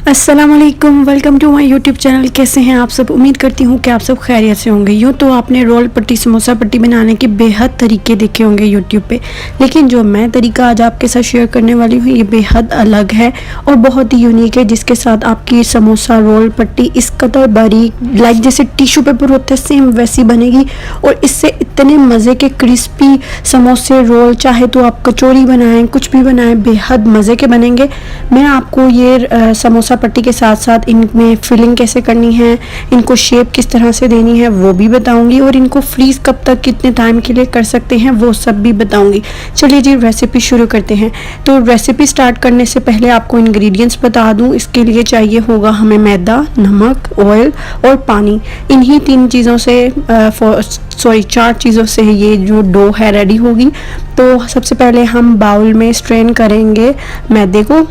अस्सलामुअलैकुम, welcome to my YouTube channel. कैसे हैं आप सब? उम्मीद करती हूँ कि आप सब खैरियत से होंगे। यूँ तो आपने रोल पट्टी, समोसा पट्टी बनाने के बेहद तरीके देखे होंगे यूट्यूब पे, लेकिन जो मैं तरीका आज आपके साथ शेयर करने वाली हूँ ये बेहद अलग है और बहुत ही यूनिक है, जिसके साथ आपकी समोसा रोल पट्टी इस कदर बारीक, लाइक जैसे टिश्यू पेपर होता है सेम वैसी बनेगी। और इससे इतने मज़े के क्रिस्पी समोसे, रोल, चाहे तो आप कचौरी बनाएं, कुछ भी बनाएं, बेहद मज़े के बनेंगे। मैं आपको ये समोसा पट्टी के साथ साथ इनमें फिलिंग कैसे करनी है, इनको शेप किस तरह से देनी है वो भी बताऊंगी, और इनको फ्रीज कब तक, कितने टाइम के लिए कर सकते हैं वो सब भी बताऊंगी। चलिए जी रेसिपी शुरू करते हैं। तो रेसिपी स्टार्ट करने से पहले आपको इंग्रेडिएंट्स बता दूं। इसके लिए चाहिए होगा हमें मैदा, नमक, ऑयल और पानी। इन्हीं तीन चीज़ों से चार चीज़ों से ये जो डो है रेडी होगी। तो सबसे पहले हम बाउल में स्ट्रेन करेंगे मैदे को।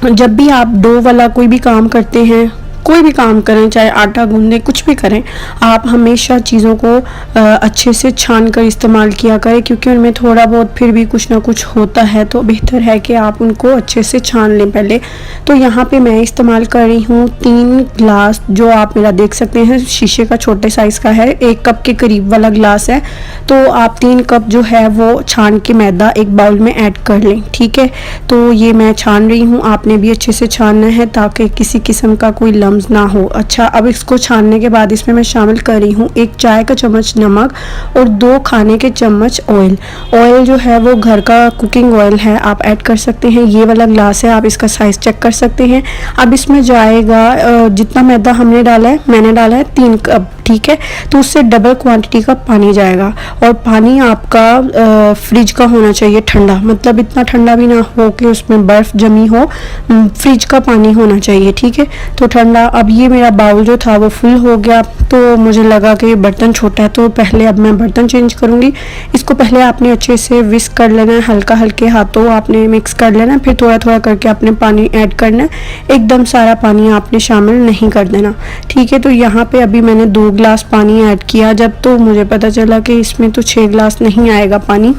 जब भी आप डो वाला कोई भी काम करते हैं, कोई भी काम करें, चाहे आटा गूंदे, कुछ भी करें, आप हमेशा चीज़ों को अच्छे से छान कर इस्तेमाल किया करें, क्योंकि उनमें थोड़ा बहुत फिर भी कुछ ना कुछ होता है। तो बेहतर है कि आप उनको अच्छे से छान लें पहले। तो यहाँ पे मैं इस्तेमाल कर रही हूँ 3 ग्लास, जो आप मेरा देख सकते हैं शीशे का छोटे साइज़ का है, 1 कप के करीब वाला ग्लास है। तो आप 3 कप जो है वो छान के मैदा एक बाउल में ऐड कर लें, ठीक है। तो ये मैं छान रही हूँ, आपने भी अच्छे से छानना है ताकि किसी किस्म का कोई लम्स ना हो। अच्छा, अब इसको छानने के बाद इसमें मैं शामिल कर रही हूँ 1 चाय का चम्मच नमक और 2 खाने के चम्मच ऑयल। ऑयल जो है वो घर का कुकिंग ऑयल है, आप ऐड कर सकते हैं। ये वाला ग्लास है, आप इसका साइज़ चेक कर सकते हैं। अब इसमें जाएगा जितना मैदा हमने डाला है, मैंने डाला है 3 कप, ठीक है। तो उससे डबल क्वांटिटी का पानी जाएगा, और पानी आपका फ्रिज का होना चाहिए ठंडा, मतलब इतना ठंडा भी ना हो कि उसमें बर्फ़ जमी हो, फ्रिज का पानी होना चाहिए, ठीक है। तो ठंडा। अब ये मेरा बाउल जो था वो फुल हो गया, तो मुझे लगा कि ये बर्तन छोटा है, तो पहले अब मैं बर्तन चेंज करूँगी। इसको पहले आपने अच्छे से विस्क कर लेना है, हल्का हल्के हाथों आपने मिक्स कर लेना है, फिर थोड़ा थोड़ा करके आपने पानी ऐड करना है। एकदम सारा पानी आपने शामिल नहीं कर देना, ठीक है। तो यहाँ पे अभी मैंने 2 ग्लास पानी ऐड किया, जब तो मुझे पता चला कि इसमें तो 6 ग्लास नहीं आएगा पानी,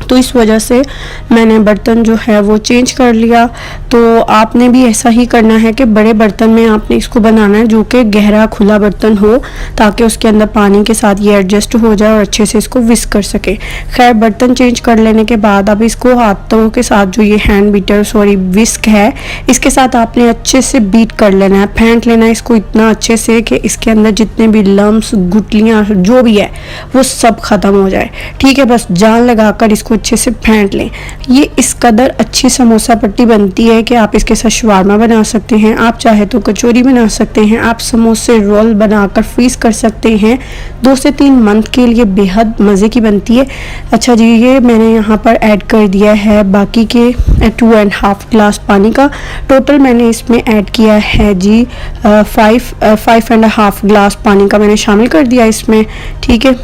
तो इस वजह से मैंने बर्तन जो है वो चेंज कर लिया। तो आपने भी ऐसा ही करना है कि बड़े बर्तन में आपने इसको बनाना है, जो कि गहरा खुला बर्तन हो, ताकि उसके अंदर पानी के साथ ये एडजस्ट हो जाए और अच्छे से इसको विस्क कर सके। खैर, बर्तन चेंज कर लेने के बाद अब इसको हाथों के साथ, जो ये हैंड बीटर विस्क है, इसके साथ आपने अच्छे से बीट कर लेना है, फेंट लेना है इसको इतना अच्छे से कि इसके अंदर जितने भी लम्स, गुटलियाँ जो भी है वो सब ख़त्म हो जाए, ठीक है। बस जान लगाकर इसको अच्छे से फेंट लें। ये इस कदर अच्छी समोसा पट्टी बनती है कि आप इसके साथ शवारमा बना सकते हैं, आप चाहे तो कचौरी बना सकते हैं, आप समोसे रोल बनाकर फ्रीज कर सकते हैं। 2 से 3 मंथ के लिए बेहद मज़े की बनती है। अच्छा जी, ये मैंने यहाँ पर ऐड कर दिया है बाकी के 2.5 ग्लास पानी का। टोटल मैंने इसमें ऐड किया है जी 5.5 ग्लास पानी का मैंने शामिल कर दिया इसमें, ठीक है।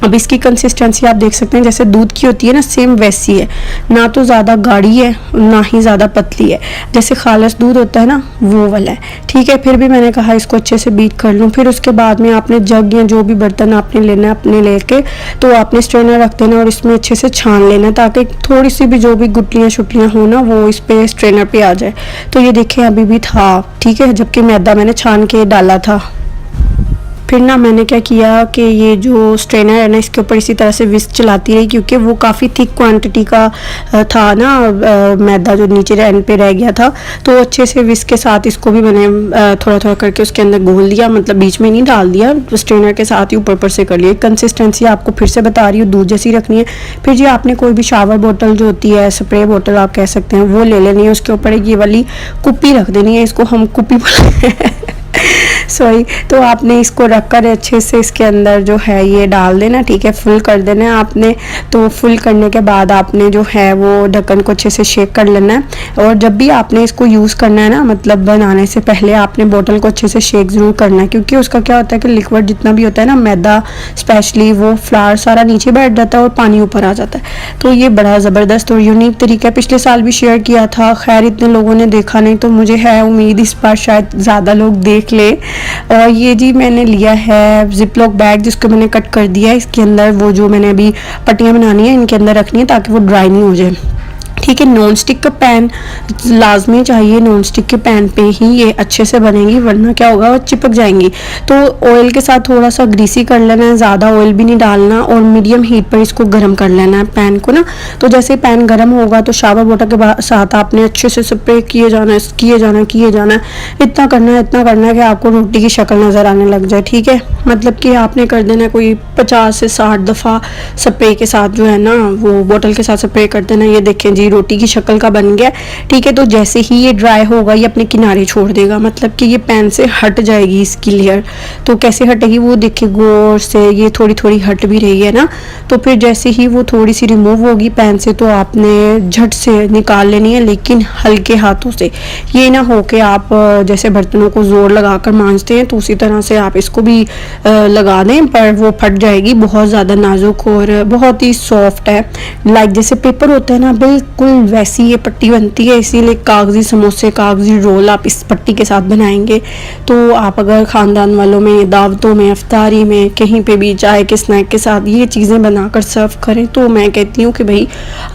अब इसकी कंसिस्टेंसी आप देख सकते हैं जैसे दूध की होती है ना, सेम वैसी है, ना तो ज़्यादा गाढ़ी है ना ही ज़्यादा पतली है, जैसे खालिस दूध होता है ना वो वाला है, ठीक है। फिर भी मैंने कहा इसको अच्छे से बीट कर लूँ। फिर उसके बाद में आपने जग या जो भी बर्तन आपने लेना है अपने लेके, तो आपने स्ट्रेनर रख देना और इसमें अच्छे से छान लेना, ताकि थोड़ी सी भी जो भी गुटलियाँ शुटलियाँ हो ना वो इस पर स्ट्रेनर पर आ जाए। तो ये देखें अभी भी था, ठीक है, जबकि मैदा मैंने छान के डाला था। फिर ना मैंने क्या किया कि ये जो स्ट्रेनर है ना, इसके ऊपर इसी तरह से विस्क चलाती रही, क्योंकि वो काफ़ी थिक क्वांटिटी का था ना मैदा, जो नीचे एंड पे रह गया था। तो अच्छे से विस्क के साथ इसको भी मैंने थोड़ा थोड़ा करके उसके अंदर घोल दिया, मतलब बीच में नहीं डाल दिया, स्ट्रेनर के साथ ही ऊपर ऊपर से कर लिया। कंसिस्टेंसी आपको फिर से बता रही हूँ, दूध जैसी रखनी है। फिर जी आपने कोई भी शावर बोतल जो होती है, स्प्रे बोतल आप कह सकते हैं, वो ले लेनी है। उसके ऊपर एक ये वाली कुप्पी रख देनी है, इसको हम कुप्पी बोलते हैं सॉरी। तो आपने इसको रखकर अच्छे से इसके अंदर जो है ये डाल देना, ठीक है, फुल कर देना है आपने। तो फुल करने के बाद आपने जो है वो ढक्कन को अच्छे से शेक कर लेना है। और जब भी आपने इसको यूज़ करना है ना, मतलब बनाने से पहले आपने बोतल को अच्छे से शेक ज़रूर करना है, क्योंकि उसका क्या होता है कि लिक्विड जितना भी होता है ना, मैदा स्पेशली, वो फ्लावर सारा नीचे बैठ जाता है और पानी ऊपर आ जाता है। तो ये बड़ा ज़बरदस्त और यूनिक तरीका है, पिछले साल भी शेयर किया था। खैर इतने लोगों ने देखा नहीं, तो मुझे है उम्मीद इस बार शायद ज़्यादा लोग देख ले। और ये जी मैंने लिया है जिपलॉक बैग, जिसको मैंने कट कर दिया है। इसके अंदर वो जो मैंने अभी पट्टियाँ बनानी है इनके अंदर रखनी है, ताकि वो ड्राई नहीं हो जाए, ठीक है। नॉन स्टिक का पैन लाजमी चाहिए, नॉन स्टिक के पैन पे ही ये अच्छे से बनेगी, वरना क्या होगा वो चिपक जाएंगी। तो ऑयल के साथ थोड़ा सा ग्रीसी कर लेना है, ज़्यादा ऑयल भी नहीं डालना, और मीडियम हीट पर इसको गर्म कर लेना है पैन को ना। तो जैसे पैन गर्म होगा तो शावर वाटर के साथ आपने अच्छे से स्प्रे किए जाना है, किए जाना है, किए जाना है। इतना करना है कि आपको रोटी की शक्ल नज़र आने लग जाए। ठीक है, मतलब कि आपने कर देना कोई 50 से 60 दफ़ा स्प्रे के साथ जो है ना, वो बोतल के साथ स्प्रे कर देना। ये देखें जी रोटी की शक्ल का बन गया। ठीक है, तो जैसे ही ये ड्राई होगा ये अपने किनारे छोड़ देगा, मतलब कि ये पैन से हट जाएगी इसकी लेयर। तो कैसे हटेगी वो देखिए, गौर से ये थोड़ी थोड़ी हट भी रही है ना। तो फिर जैसे ही वो थोड़ी सी रिमूव होगी पैन से तो आपने झट से निकाल लेनी है, लेकिन हल्के हाथों से। ये ना हो कि आप जैसे बर्तनों को जोर लगाकर मांजते हैं तो उसी तरह से आप इसको भी लगा दें, पर वो फट जाएगी। बहुत ज़्यादा नाजुक और बहुत ही सॉफ्ट है, लाइक जैसे पेपर होता है ना, बिल्कुल वैसी ये पट्टी बनती है। इसीलिए कागजी समोसे, कागजी रोल आप इस पट्टी के साथ बनाएंगे तो आप अगर ख़ानदान वालों में, दावतों में, इफ्तारी में, कहीं पे भी चाय के स्नैक के साथ ये चीज़ें बनाकर सर्व करें तो मैं कहती हूँ कि भाई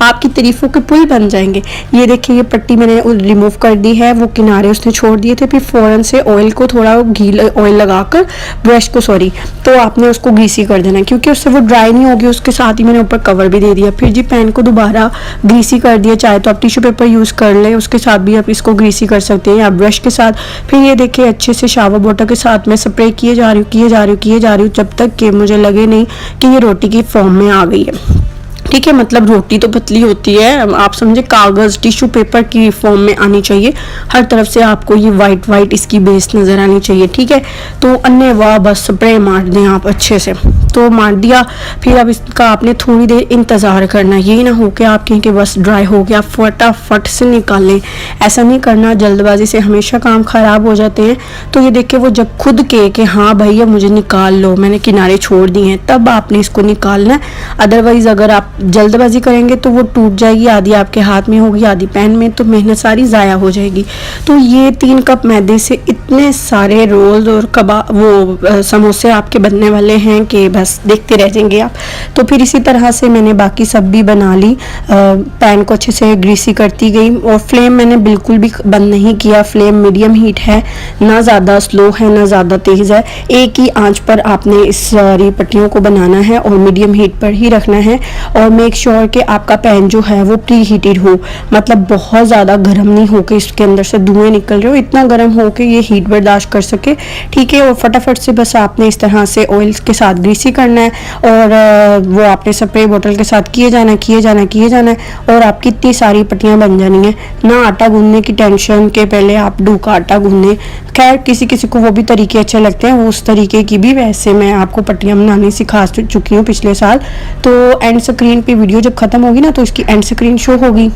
आपकी तारीफ़ों के पुल बन जाएंगे। ये देखिए ये पट्टी मैंने रिमूव कर दी है, वो किनारे उसने छोड़ दिए थे। फिर फ़ौरन से ऑयल को थोड़ा ऑयल लगाकर ब्रश को तो आपने उसको ग्रीसी कर देना, क्योंकि उससे वो ड्राई नहीं होगी। उसके साथ ही मैंने ऊपर कवर भी दे दिया। फिर जी पैन को दोबारा ग्रीसी कर दिया, चाहे तो आप टिश्यू पेपर यूज़ कर लें, उसके साथ भी आप इसको ग्रीसी कर सकते हैं या ब्रश के साथ। फिर ये देखिए अच्छे से शावर वाटर के साथ मैं स्प्रे किए जा रही हूँ जब तक कि मुझे लगे नहीं कि ये रोटी की फॉर्म में आ गई है। ठीक है, मतलब रोटी तो पतली होती है, आप समझे कागज़ टिश्यू पेपर की फॉर्म में आनी चाहिए। हर तरफ से आपको ये वाइट इसकी बेस नज़र आनी चाहिए। ठीक है, तो अन्य वाह बस स्प्रे मार दें आप अच्छे से। तो मार दिया, फिर अब इसका आपने थोड़ी देर इंतज़ार करना। ये ना हो कि आप कहें कि बस ड्राई हो गया फटाफट से निकालें, ऐसा नहीं करना। जल्दबाजी से हमेशा काम ख़राब हो जाते हैं। तो ये देखिए वो जब खुद के कि हाँ भैया मुझे निकाल लो, मैंने किनारे छोड़ दिए हैं, तब आपने इसको निकालना है। अदरवाइज़ अगर आप जल्दबाजी करेंगे तो वो टूट जाएगी, आधी आपके हाथ में होगी आधी पैन में, तो मेहनत सारी ज़ाया हो जाएगी। तो ये 3 कप मैदे से इतने सारे रोल्स और समोसे आपके बनने वाले हैं कि बस देखते रह जाएंगे आप। तो फिर इसी तरह से मैंने बाकी सब भी बना ली। पैन को अच्छे से ग्रीसी करती गई और फ्लेम मैंने बिल्कुल भी बंद नहीं किया। फ्लेम मीडियम हीट है, ना ज़्यादा स्लो है ना ज़्यादा तेज़ है। एक ही आंच पर आपने इस सारी पट्टियों को बनाना है और मीडियम हीट पर ही रखना है। और मेक श्योर कि आपका पैन जो है वो प्री हीटेड हो, मतलब बहुत ज़्यादा गर्म नहीं हो कि इसके अंदर से धुएं निकल रहे हो, इतना गर्म हो कि ये हीट बर्दाश्त कर सके। ठीक है, और फटाफट से बस आपने इस तरह से ऑयल के साथ ग्रीसी करना है और वो आपने स्प्रे बोतल के साथ किए जाना है और आपकी इतनी सारी पट्टियाँ बन जानी है। ना आटा गूंदने की टेंशन के पहले आप डू का आटा गूंदने। खैर किसी किसी को वो भी तरीके अच्छे लगते हैं, वो उस तरीके की भी वैसे मैं आपको पट्टियाँ बनानी सिखा चुकी हूँ पिछले साल। तो एंड स्क्रीन पे वीडियो जब खत्म होगी ना तो इसकी एंड स्क्रीन शो होगी,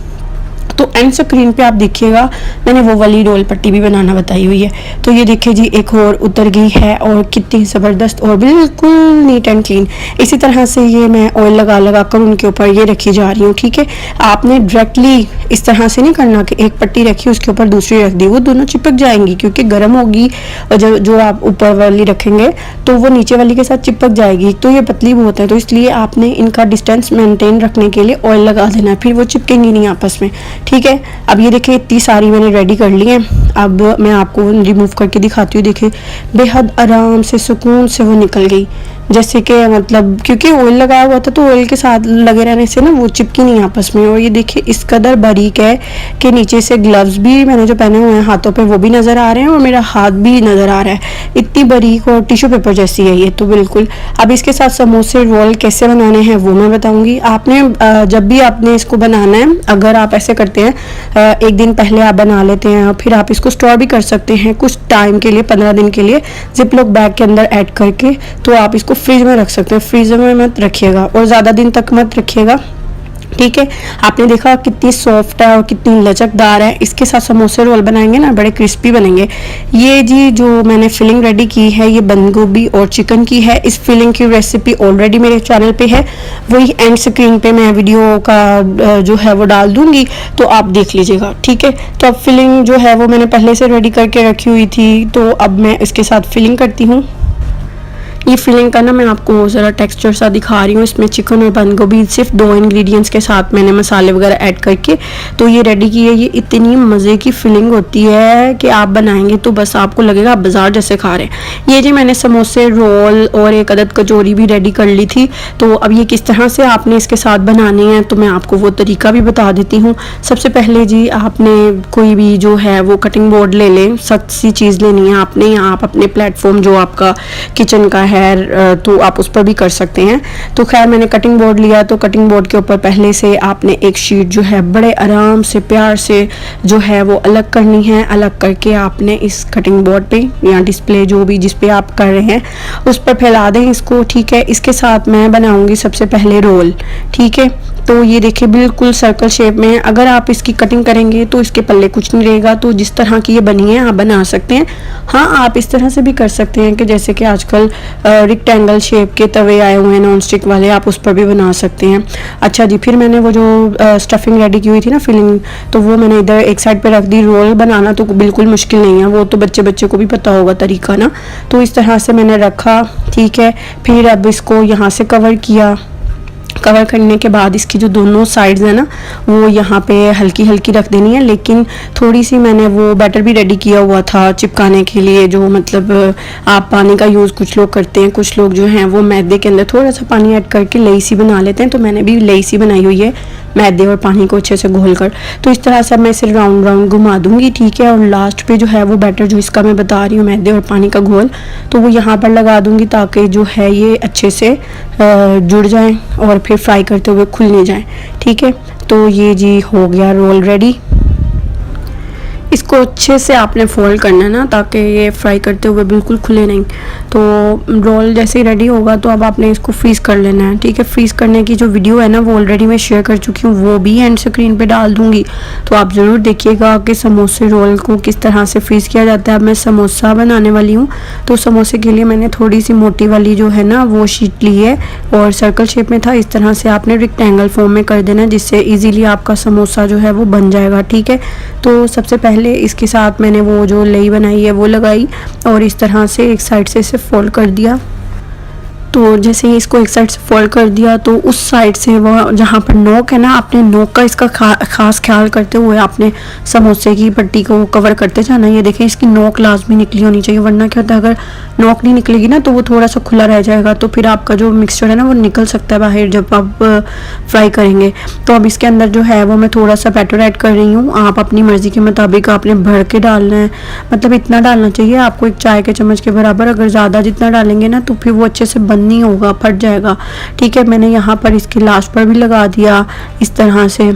तो एंड स्क्रीन पे आप देखिएगा मैंने वो वाली रोल पट्टी भी बनाना बताई हुई है। तो ये देखिए जी एक और उतर गई है और कितनी ज़बरदस्त और बिल्कुल नीट एंड क्लीन। इसी तरह से ये मैं ऑयल लगा कर उनके ऊपर ये रखी जा रही हूँ। ठीक है, आपने डायरेक्टली इस तरह से नहीं करना कि एक पट्टी रखी उसके ऊपर दूसरी रख दी, वो दोनों चिपक जाएंगी क्योंकि गर्म होगी। और जो आप ऊपर वाली रखेंगे तो वो नीचे वाली के साथ चिपक जाएगी। तो ये पतली बहुत है, तो इसलिए आपने इनका डिस्टेंस मेंटेन रखने के लिए ऑयल लगा देना है, फिर वो चिपकेंगी नहीं आपस में। ठीक है, अब ये देखिए इतनी सारी मैंने रेडी कर ली है। अब मैं आपको रिमूव करके दिखाती हूँ। देखिए बेहद आराम से सुकून से वो निकल गई, जैसे कि मतलब क्योंकि ऑयल लगाया हुआ था तो ऑयल के साथ लगे रहने से ना वो चिपकी नहीं आपस में। और ये देखिए इस कदर बारीक है कि नीचे से ग्लव्स भी मैंने जो पहने हुए हैं हाथों पे वो भी नज़र आ रहे हैं और मेरा हाथ भी नज़र आ रहा है। इतनी बारीक और टिश्यू पेपर जैसी है ये तो बिल्कुल। अब इसके साथ समोसे रोल कैसे बनाने हैं वो मैं बताऊँगी। आपने जब भी आपने इसको बनाना है, अगर आप ऐसे करते हैं एक दिन पहले आप बना लेते हैं, फिर आप इसको स्टोर भी कर सकते हैं कुछ टाइम के लिए, 15 दिन के लिए जिपलॉक बैग के अंदर ऐड करके। तो आप इसको फ्रिज में रख सकते हैं, फ्रीजर में मत रखिएगा और ज़्यादा दिन तक मत रखिएगा। ठीक है, आपने देखा कितनी सॉफ्ट है और कितनी लचकदार है। इसके साथ समोसे रोल बनाएंगे ना बड़े क्रिस्पी बनेंगे। ये जी जो मैंने फिलिंग रेडी की है ये बंद गोभी और चिकन की है। इस फिलिंग की रेसिपी ऑलरेडी मेरे चैनल पे है, वही एंड स्क्रीन पे मैं वीडियो का जो है वो डाल दूंगी, तो आप देख लीजिएगा। ठीक है, तो अब फिलिंग जो है वो मैंने पहले से रेडी करके रखी हुई थी, तो अब मैं इसके साथ फिलिंग करती हूँ। ये फिलिंग का ना मैं आपको ज़रा टेक्सचर सा दिखा रही हूँ। इसमें चिकन और बंद गोभी सिर्फ 2 इंग्रेडिएंट्स के साथ मैंने मसाले वगैरह ऐड करके तो ये रेडी की है। ये इतनी मज़े की फिलिंग होती है कि आप बनाएंगे तो बस आपको लगेगा आप बाज़ार जैसे खा रहे हैं। ये जी मैंने समोसे, रोल और एक अदद कचौरी भी रेडी कर ली थी। तो अब ये किस तरह से आपने इसके साथ बनानी है तो मैं आपको वो तरीका भी बता देती हूँ। सबसे पहले जी आपने कोई भी जो है वो कटिंग बोर्ड ले लें, सख्त सी चीज़ लेनी है आपने, या आप अपने प्लेटफॉर्म जो आपका किचन का है तो आप उस पर भी कर सकते हैं। तो खैर मैंने कटिंग बोर्ड लिया, तो कटिंग बोर्ड के ऊपर पहले से आपने एक शीट जो है बड़े आराम से प्यार से जो है वो अलग करनी है। अलग करके आपने इस कटिंग बोर्ड पे या डिस्प्ले जो भी जिस पे आप कर रहे हैं उस पर फैला दें इसको, ठीक है। इसके साथ मैं बनाऊंगी सबसे पहले रोल, ठीक है। तो ये देखिए बिल्कुल सर्कल शेप में है। अगर आप इसकी कटिंग करेंगे तो इसके पल्ले कुछ नहीं रहेगा। तो जिस तरह की ये बनी है आप बना सकते हैं। हाँ, आप इस तरह से भी कर सकते हैं कि जैसे कि आजकल रेक्टेंगल शेप के तवे आए हुए हैं नॉन स्टिक वाले, आप उस पर भी बना सकते हैं। अच्छा जी, फिर मैंने वो जो स्टफिंग रेडी की हुई थी ना, फिलिंग, तो वो मैंने इधर एक साइड पे रख दी। रोल बनाना तो बिल्कुल मुश्किल नहीं है, वो तो बच्चे को भी पता होगा तरीका ना। तो इस तरह से मैंने रखा, ठीक है। फिर अब इसको यहाँ से कवर किया। कवर करने के बाद इसकी जो दोनों साइड्स है ना वो यहाँ पे हल्की हल्की रख देनी है। लेकिन थोड़ी सी मैंने वो बैटर भी रेडी किया हुआ था चिपकाने के लिए, जो मतलब आप पानी का यूज़ कुछ लोग करते हैं, कुछ लोग जो हैं वो मैदे के अंदर थोड़ा सा पानी ऐड करके लई सी बना लेते हैं। तो मैंने भी लई सी बनाई हुई है मैदे और पानी को अच्छे से घोल कर। तो इस तरह से मैं इसे राउंड राउंड घुमा दूंगी, ठीक है। और लास्ट पे जो है वो बैटर जो इसका मैं बता रही हूँ मैदे और पानी का घोल, तो वो यहाँ पर लगा दूंगी ताकि जो है ये अच्छे से जुड़ जाए और फिर फ्राई करते हुए खुल नहीं जाए, ठीक है। तो ये जी हो गया रोल रेडी। इसको अच्छे से आपने फोल्ड करना है ना ताकि ये फ्राई करते हुए बिल्कुल खुले नहीं। तो रोल जैसे ही रेडी होगा तो अब आपने इसको फ्रीज़ कर लेना है, ठीक है। फ्रीज़ करने की जो वीडियो है ना वो ऑलरेडी मैं शेयर कर चुकी हूँ, वो भी एंड स्क्रीन पे डाल दूँगी। तो आप ज़रूर देखिएगा कि समोसे रोल को किस तरह से फ्रीज़ किया जाता है। अब मैं समोसा बनाने वाली हूँ, तो समोसे के लिए मैंने थोड़ी सी मोटी वाली जो है ना वो शीट ली है और सर्कल शेप में था। इस तरह से आपने रेक्टेंगल फॉर्म में कर देना जिससे ईजीली आपका समोसा जो है वो बन जाएगा, ठीक है। तो सबसे पहले इसके साथ मैंने वो जो लई बनाई है वो लगाई और इस तरह से एक साइड से इसे फोल्ड कर दिया। तो जैसे ही इसको एक साइड से फोल्ड कर दिया तो उस साइड से वो जहाँ पर नोक है ना, आपने नोक का इसका खास ख्याल करते हुए आपने समोसे की पट्टी को कवर करते जाना। ये देखें इसकी नोक लाजमी निकली होनी चाहिए, वरना क्या होता है अगर नोक नहीं निकलेगी ना तो वो थोड़ा सा खुला रह जाएगा, तो फिर आपका जो मिक्सचर है ना वो निकल सकता है बाहर जब आप फ्राई करेंगे। तो अब इसके अंदर जो है वो मैं थोड़ा सा बैटर ऐड कर रही हूँ। आप अपनी मर्ज़ी के मुताबिक आपने भर के डालना है, मतलब इतना डालना चाहिए आपको एक चाय के चम्मच के बराबर। अगर ज़्यादा जितना डालेंगे ना तो फिर वो अच्छे से नहीं होगा, फट जाएगा, ठीक है। मैंने यहाँ पर इसके लास्ट पर भी लगा दिया इस तरह से,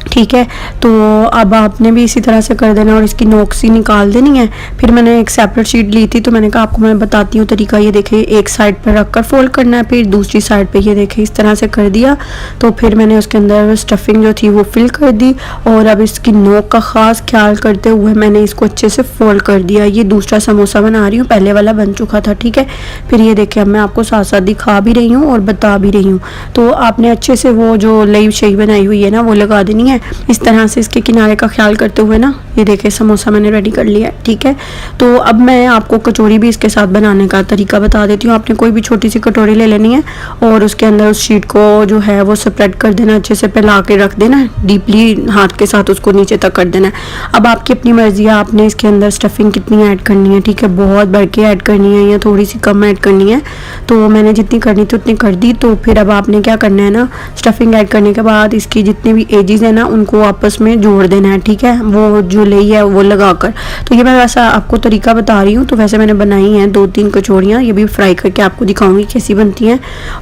ठीक है। तो अब आपने भी इसी तरह से कर देना और इसकी नोक सी निकाल देनी है। फिर मैंने एक सेपरेट शीट ली थी तो मैंने कहा आपको मैं बताती हूँ तरीका। ये देखें एक साइड पर रख कर फोल्ड करना है, फिर दूसरी साइड पे ये देखें इस तरह से कर दिया। तो फिर मैंने उसके अंदर स्टफिंग जो थी वो फिल कर दी और अब इसकी नोक का ख़ास ख्याल करते हुए मैंने इसको अच्छे से फोल्ड कर दिया। ये दूसरा समोसा बना रही हूँ, पहले वाला बन चुका था, ठीक है। फिर ये देखें अब मैं आपको साथ साथ दिखा भी रही हूँ और बता भी रही हूँ। तो आपने अच्छे से वो जो लई शई बनाई हुई है ना वो लगा देनी है इस तरह से इसके किनारे का ख्याल करते हुए ना। ये देखिए समोसा मैंने रेडी कर लिया है, ठीक है। तो अब मैं आपको कचौरी भी इसके साथ बनाने का तरीका बता देती हूँ। आपने कोई भी छोटी सी कटोरी ले लेनी है और उसके अंदर उस शीट को जो है वो स्प्रेड कर देना, अच्छे से फैला के रख देना, डीपली हाथ के साथ उसको नीचे तक कर देना है। अब आपकी अपनी मर्जी है आपने इसके अंदर स्टफिंग कितनी ऐड करनी है, ठीक है। बहुत बढ़ के ऐड करनी है या थोड़ी सी कम ऐड करनी है, तो मैंने जितनी करनी थी उतनी कर दी। तो फिर अब आपने क्या करना है ना, स्टफिंग ऐड करने के बाद इसकी जितने भी एजेस है ना उनको आपस में जोड़ देना है, ठीक है, वो जो लई है वो लगाकर। तो ये मैं वैसा आपको तरीका बता रही हूँ। तो वैसे मैंने बनाई हैं 2-3 कचौड़ियाँ, ये भी फ्राई करके आपको दिखाऊंगी कैसी बनती हैं।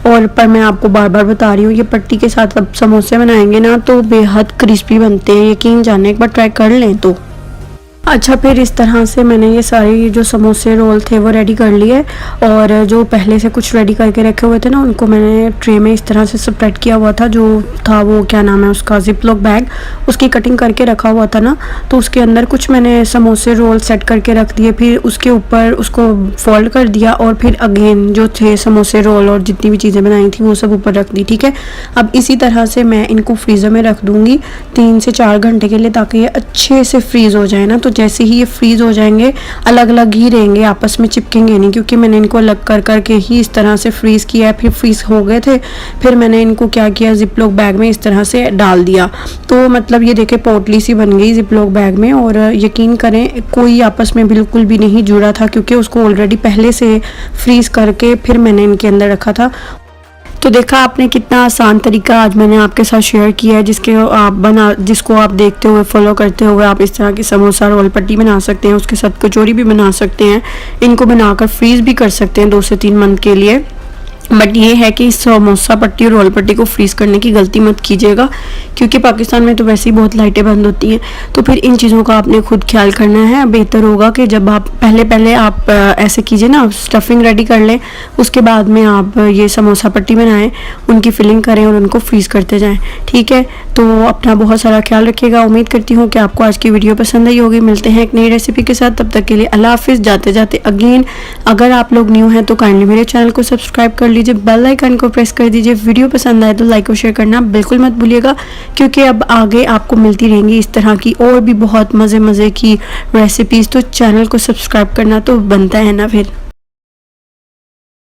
और पर मैं आपको बार बार बता रही हूँ ये पट्टी के साथ अब समोसे बनाएंगे ना तो बेहद क्रिस्पी बनते हैं, यकीन जाने एक बार ट्राई कर लें तो। अच्छा, फिर इस तरह से मैंने ये सारी जो समोसे रोल थे वो रेडी कर लिए और जो पहले से कुछ रेडी करके रखे हुए थे ना उनको मैंने ट्रे में इस तरह से स्प्रेड किया हुआ था। जो था वो क्या नाम है उसका, जिपलॉक बैग, उसकी कटिंग करके रखा हुआ था ना, तो उसके अंदर कुछ मैंने समोसे रोल सेट करके रख दिए। फिर उसके ऊपर उसको फोल्ड कर दिया और फिर अगेन जो थे समोसे रोल और जितनी भी चीज़ें बनाई थी वो सब ऊपर रख दी, ठीक है। अब इसी तरह से मैं इनको फ्रीज़र में रख दूँगी 3 से 4 घंटे के लिए ताकि ये अच्छे से फ्रीज़ हो जाए ना। तो जैसे ही ये फ्रीज़ हो जाएंगे अलग अलग ही रहेंगे, आपस में चिपकेंगे नहीं, क्योंकि मैंने इनको अलग कर करके ही इस तरह से फ्रीज़ किया है। फिर फ्रीज़ हो गए थे, फिर मैंने इनको क्या किया, जिप लॉक बैग में इस तरह से डाल दिया। तो मतलब ये देखे पोटली सी बन गई जिप लॉक बैग में। और यकीन करें कोई आपस में बिल्कुल भी नहीं जुड़ा था, क्योंकि उसको ऑलरेडी पहले से फ्रीज़ करके फिर मैंने इनके अंदर रखा था। तो देखा आपने कितना आसान तरीका आज मैंने आपके साथ शेयर किया है, जिसको आप देखते हुए फॉलो करते हुए आप इस तरह की समोसा रोल पट्टी बना सकते हैं, उसके साथ कचौरी भी बना सकते हैं। इनको बनाकर फ्रीज़ भी कर सकते हैं 2 से 3 मंथ के लिए। बट ये है कि समोसा पट्टी और रोल पट्टी को फ्रीज़ करने की गलती मत कीजिएगा, क्योंकि पाकिस्तान में तो वैसे ही बहुत लाइटें बंद होती हैं। तो फिर इन चीज़ों का आपने खुद ख्याल करना है। बेहतर होगा कि जब आप पहले आप ऐसे कीजिए ना, स्टफिंग रेडी कर लें, उसके बाद में आप ये समोसा पट्टी बनाएं, उनकी फिलिंग करें और उनको फ्रीज़ करते जाएँ। ठीक है, तो अपना बहुत सारा ख्याल रखिएगा। उम्मीद करती हूँ कि आपको आज की वीडियो पसंद आई होगी। मिलते हैं एक नई रेसिपी के साथ, तब तक के लिए अल्लाह हाफिज़। जाते जाते अगेन अगर आप लोग न्यू हैं तो काइंडली मेरे चैनल को सब्सक्राइब कर लीजिए, बेल आइकन को प्रेस कर दीजिए। वीडियो पसंद आए तो लाइक और शेयर करना बिल्कुल मत भूलिएगा, क्योंकि अब आगे आपको मिलती रहेंगी इस तरह की और भी बहुत मज़े की रेसिपीज़। तो चैनल को सब्सक्राइब करना तो बनता है ना फिर।